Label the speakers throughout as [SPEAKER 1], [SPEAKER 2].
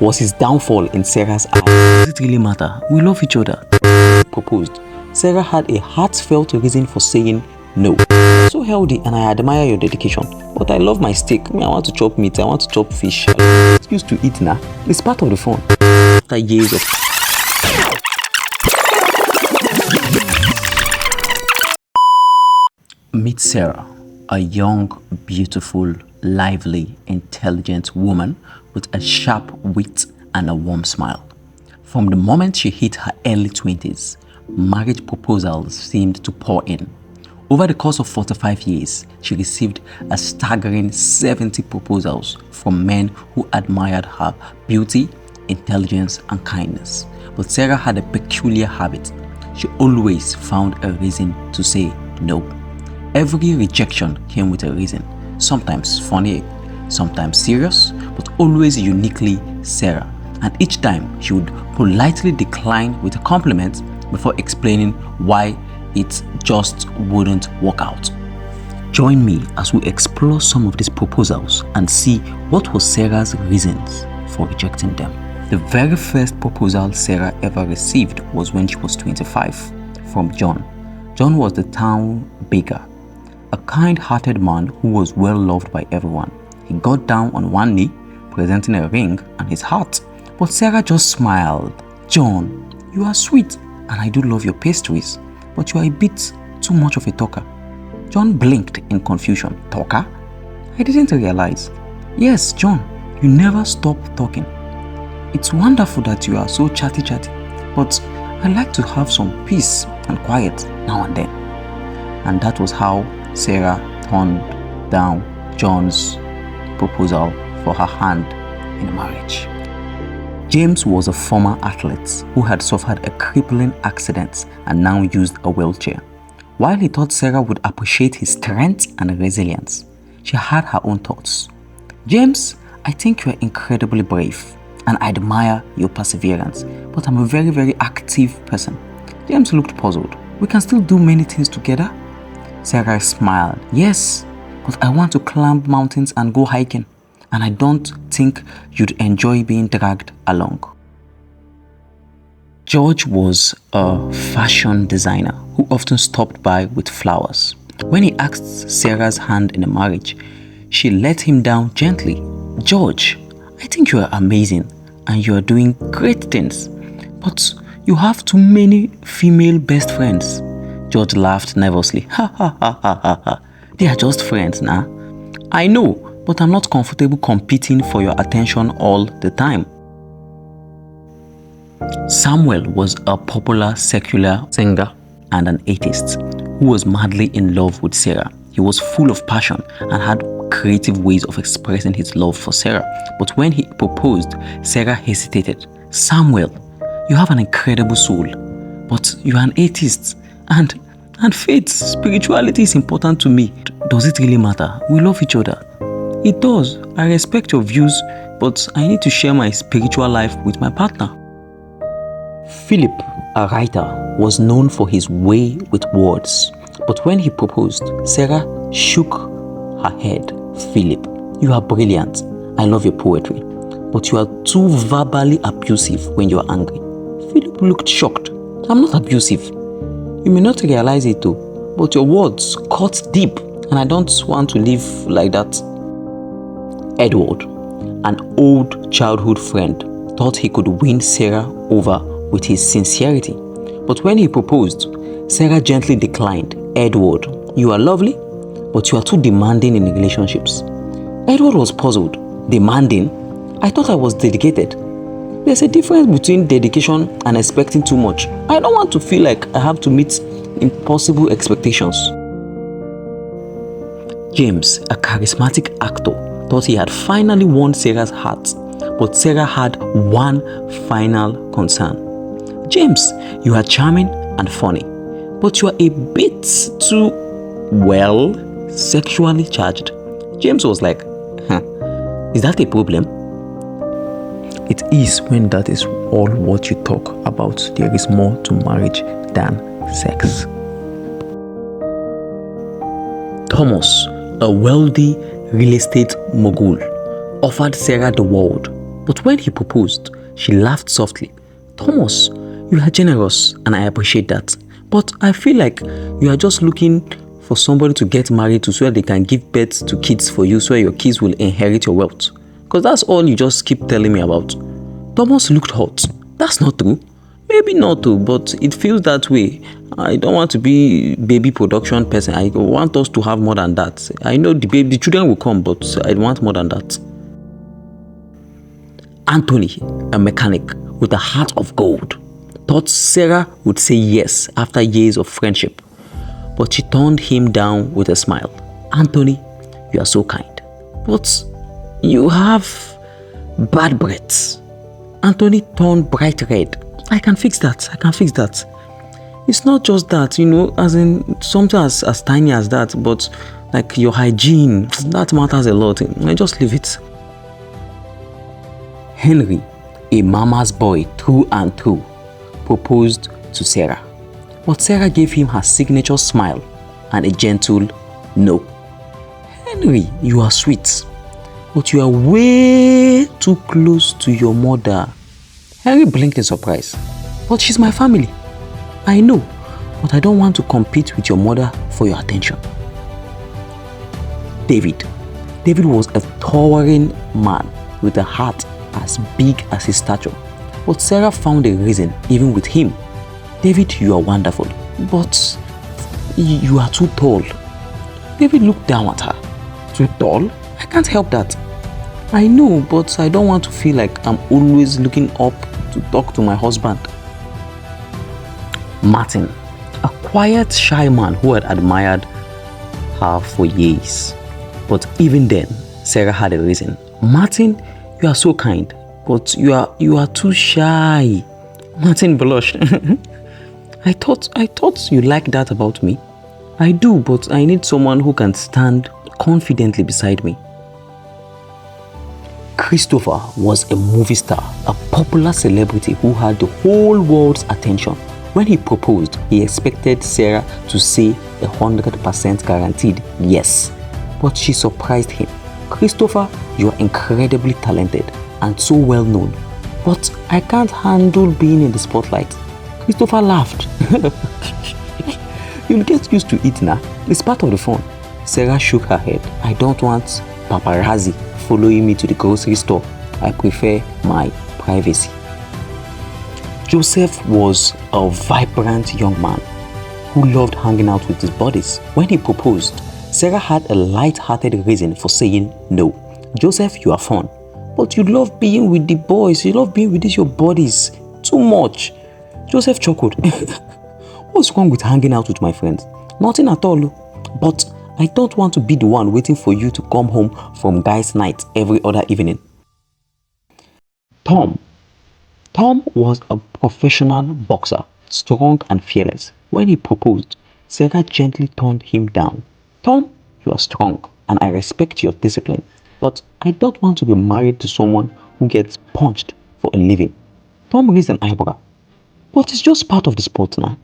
[SPEAKER 1] was his downfall in Sarah's eyes. Does it really matter? We love each other. He proposed. Sarah had a heartfelt reason for saying no. You're so healthy and I admire your dedication, but I love my steak. I want to chop meat, I want to chop fish. It's used to eat now. It's part of the fun. After years of meet Sarah, a young, beautiful, lively, intelligent woman with a sharp wit and a warm smile. From the moment she hit her early 20s, marriage proposals seemed to pour in. Over the course of 45 years, she received a staggering 70 proposals from men who admired her beauty, intelligence, and kindness. But Sarah had a peculiar habit. She always found a reason to say no. Every rejection came with a reason, sometimes funny, sometimes serious, but always uniquely Sarah. And each time she would politely decline with a compliment before explaining why it just wouldn't work out. Join me as we explore some of these proposals and see what was Sarah's reasons for rejecting them. The very first proposal Sarah ever received was when she was 25, from John. John was the town baker, a kind-hearted man who was well loved by everyone. He got down on one knee, presenting a ring and his heart. But Sarah just smiled. "John, you are sweet and I do love your pastries, but you are a bit too much of a talker." John blinked in confusion. "Talker? I didn't realize." "Yes, John, you never stop talking. It's wonderful that you are so chatty, but I like to have some peace and quiet now and then." And that was how Sarah turned down John's proposal for her hand in marriage. James was a former athlete who had suffered a crippling accident and now used a wheelchair. While he thought Sarah would appreciate his strength and resilience, she had her own thoughts. "James, I think you are incredibly brave and I admire your perseverance, but I'm a very, very active person." James looked puzzled. "We can still do many things together?" Sarah smiled. "Yes, but I want to climb mountains and go hiking, and I don't think you'd enjoy being dragged along." George was a fashion designer who often stopped by with flowers. When he asked Sarah's hand in a marriage, she let him down gently. "George, I think you are amazing and you are doing great things, but you have too many female best friends." George laughed nervously. "Ha ha ha ha ha ha. They are just friends now." "I know, but I'm not comfortable competing for your attention all the time." Samuel was a popular secular singer and an atheist who was madly in love with Sarah. He was full of passion and had creative ways of expressing his love for Sarah. But when he proposed, Sarah hesitated. "Samuel, you have an incredible soul, but you are an atheist and faith, spirituality is important to me. Does it really matter? We love each other." "It does. I respect your views, but I need to share my spiritual life with my partner." Philip, a writer, was known for his way with words. But when he proposed, Sarah shook her head. "Philip, you are brilliant. I love your poetry, but you are too verbally abusive when you are angry." Philip looked shocked. "I'm not abusive. You may not realize it though, but your words cut deep and I don't want to live like that." Edward, an old childhood friend, thought he could win Sarah over with his sincerity. But when he proposed, Sarah gently declined. "Edward, you are lovely, but you are too demanding in relationships." Edward was puzzled. "Demanding? I thought I was dedicated." There's a difference between dedication and expecting too much. I don't want to feel like I have to meet impossible expectations. James, a charismatic actor, thought he had finally won Sarah's heart, but Sarah had one final concern. "James, you are charming and funny, but you are a bit too, well, sexually charged." James was like, "Is that a problem?" It is when that is all what you talk about. There is more to marriage than sex. Thomas, a wealthy real estate mogul, offered Sarah the world, But when he proposed, she laughed softly. Thomas, you are generous and I appreciate that. But I feel like you are just looking for somebody to get married to so that they can give birth to kids for you so your kids will inherit your wealth. Because that's all you just keep telling me about. Thomas looked hot. That's not true. Maybe not true, but it feels that way. I don't want to be baby production person. I want us to have more than that. I know the children will come, but I want more than that. Anthony, a mechanic with a heart of gold, thought Sarah would say yes after years of friendship, but she turned him down with a smile. Anthony, you are so kind, but you have bad breath. Anthony turned bright red. I can fix that. It's not just that, as in something as tiny as that, but like your hygiene, that matters a lot. I just leave it. Henry, a mama's boy through and through, proposed to Sarah. But Sarah gave him her signature smile and a gentle no. Henry, you are sweet, but you are way too close to your mother. Henry blinked in surprise. But she's my family. I know, but I don't want to compete with your mother for your attention. David was a towering man with a heart as big as his stature. But Sarah found a reason even with him. David, you are wonderful, but you are too tall. David looked down at her. Too tall? I can't help that. I know, but I don't want to feel like I'm always looking up to talk to my husband. Martin, a quiet, shy man who had admired her for years. But even then, Sarah had a reason. Martin, you are so kind, but you are too shy. Martin blushed. I thought you liked that about me. I do, but I need someone who can stand confidently beside me. Christopher was a movie star, a popular celebrity who had the whole world's attention. When he proposed, he expected Sarah to say 100% guaranteed yes, but she surprised him. Christopher, you are incredibly talented and so well known, but I can't handle being in the spotlight. Christopher laughed. You'll get used to it now. It's part of the fun. Sarah shook her head. I don't want paparazzi following me to the grocery store. I prefer my privacy. Joseph was a vibrant young man who loved hanging out with his buddies. When he proposed, Sarah had a light-hearted reason for saying no. Joseph, you are fun, but you love being with the boys. You love being with your buddies too much. Joseph chuckled. What's wrong with hanging out with my friends? Nothing at all. But I don't want to be the one waiting for you to come home from guys' night every other evening. Tom was a professional boxer, strong and fearless. When he proposed, Sarah gently turned him down. Tom, you are strong and I respect your discipline, but I don't want to be married to someone who gets punched for a living. Tom raised an eyebrow. But it's just part of the sport now.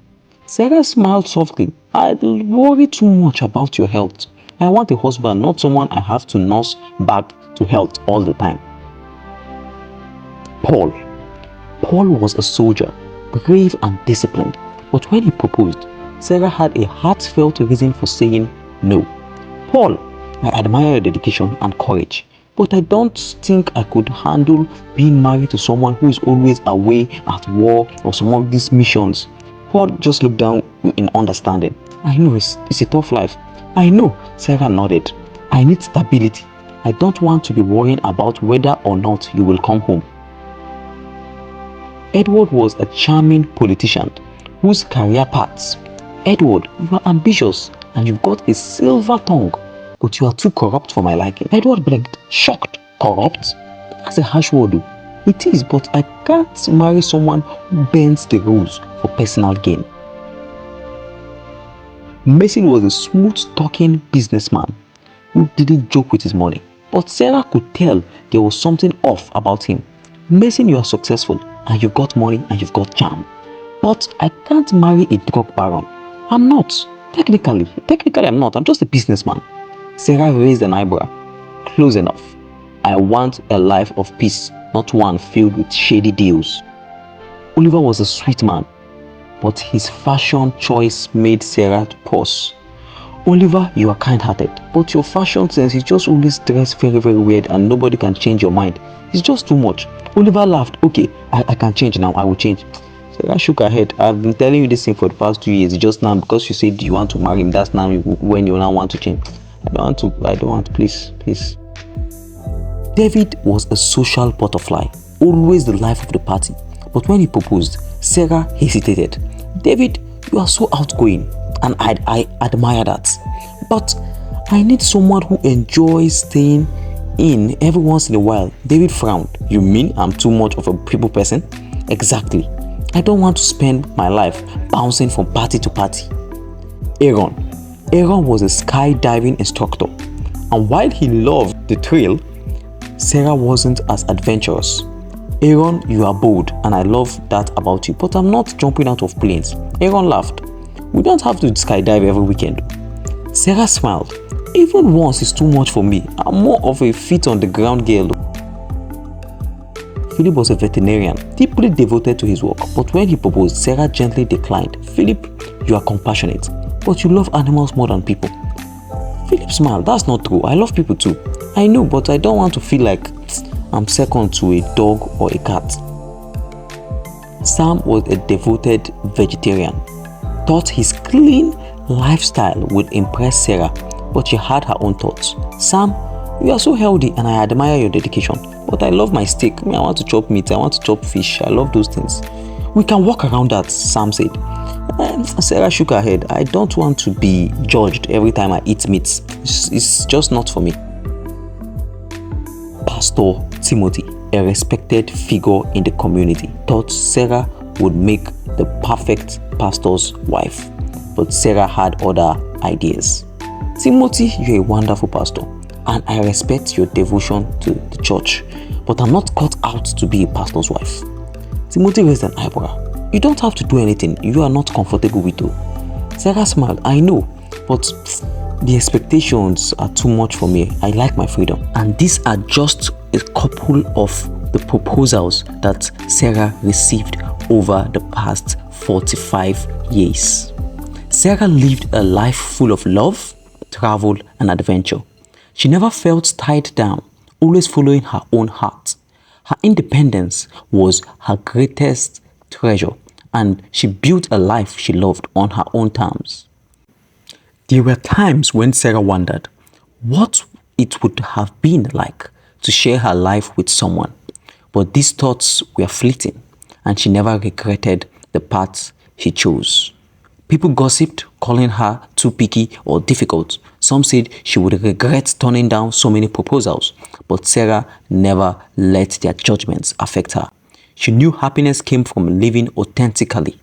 [SPEAKER 1] Sarah smiled softly. I worry too much about your health. I want a husband, not someone I have to nurse back to health all the time. Paul was a soldier, brave and disciplined, but when he proposed, Sarah had a heartfelt reason for saying no. Paul, I admire your dedication and courage, but I don't think I could handle being married to someone who is always away at war or some of these missions. Paul just looked down in understanding. I know it's a tough life. I know, Sarah nodded. I need stability. I don't want to be worrying about whether or not you will come home. Edward was a charming politician whose career paths. Edward, you are ambitious and you've got a silver tongue, but you are too corrupt for my liking. Edward blinked, shocked. Corrupt? That's a harsh word though. It is, but I can't marry someone who bends the rules for personal gain. Mason was a smooth-talking businessman who didn't joke with his money, but Sarah could tell there was something off about him. Mason, you are successful and you've got money and you've got charm, but I can't marry a drug baron. I'm not. Technically I'm not. I'm just a businessman. Sarah raised an eyebrow. Close enough. I want a life of peace, not one filled with shady deals. Oliver was a sweet man, but his fashion choice made Sarah pause. Oliver, you are kind-hearted, but your fashion sense is just always dressed very, very weird and nobody can change your mind. It's just too much. Oliver laughed. Okay, I can change now. I will change. Sarah shook her head. I've been telling you this thing for the past 2 years. It's just now because you said you want to marry him. That's now when you now want to change. I don't want to. Please. David was a social butterfly, always the life of the party. But when he proposed, Sarah hesitated. David, you are so outgoing, and I admire that. But I need someone who enjoys staying in every once in a while. David frowned. You mean I'm too much of a people person? Exactly. I don't want to spend my life bouncing from party to party. Aaron was a skydiving instructor, and while he loved the thrill, Sarah wasn't as adventurous. Aaron, you are bold, and I love that about you, but I'm not jumping out of planes. Aaron laughed. We don't have to skydive every weekend. Sarah smiled. Even once is too much for me. I'm more of a feet on the ground girl. Philip was a veterinarian, deeply devoted to his work, but when he proposed, Sarah gently declined. Philip, you are compassionate, but you love animals more than people. Philip smiled. That's not true. I love people too. I know, but I don't want to feel like I'm second to a dog or a cat. Sam was a devoted vegetarian, thought his clean lifestyle would impress Sarah, but she had her own thoughts. Sam, you are so healthy and I admire your dedication, but I love my steak. I want to chop meat, I want to chop fish, I love those things. We can walk around that, Sam said. Sarah shook her head. I don't want to be judged every time I eat meat. It's just not for me. Pastor Timothy, a respected figure in the community, thought Sarah would make the perfect pastor's wife, but Sarah had other ideas. Timothy, you're a wonderful pastor, and I respect your devotion to the church, but I'm not cut out to be a pastor's wife. Timothy raised an eyebrow. You don't have to do anything you are not comfortable with though. Sarah smiled. I know, but the expectations are too much for me. I like my freedom. And these are just a couple of the proposals that Sarah received over the past 45 years. Sarah lived a life full of love, travel, and adventure. She never felt tied down, always following her own heart. Her independence was her greatest treasure, and she built a life she loved on her own terms. There were times when Sarah wondered what it would have been like to share her life with someone, but these thoughts were fleeting, and she never regretted the path she chose. People gossiped, calling her too picky or difficult. Some said she would regret turning down so many proposals, but Sarah never let their judgments affect her. She knew happiness came from living authentically.